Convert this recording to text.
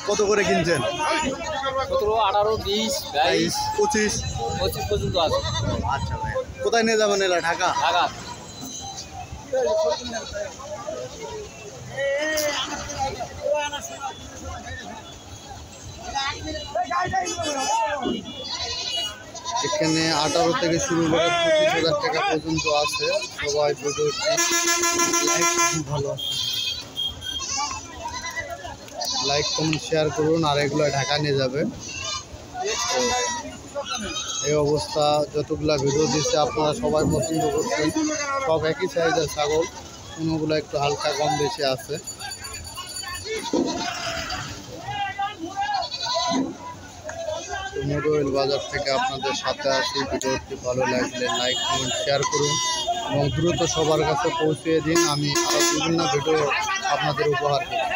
কত করে কিনছেন? 17, 18, 20, 22, 25 25 পর্যন্ত আছে। আচ্ছা ভাই, কোথায় নিয়ে যাবেন? এলা ঢাকা? ঢাকা। এখানে 18 থেকে শুরু করে 25,000 টাকা পর্যন্ত আছে। সবাই ভিডিওটি ভালো লাইক কমেন্ট শেয়ার করুন, আর এগুলো ঢাকা নিয়ে যাবে। এই অবস্থা, যতগুলা ভিডিও দিচ্ছে আপনারা সবাই পছন্দ করছেন। সব একই সাইজের ছাগল, কোনোগুলো একটু হালকা কম বেশি আছে। মোবাইল বাজার থেকে আপনাদের সাথে আছি। ভিডিওটি ভালো লাগলে লাইক কমেন্ট শেয়ার করুন এবং দ্রুত সবার কাছে পৌঁছে দিন। আমি আরও বিভিন্ন ভিডিও আপনাদের উপহার দেব।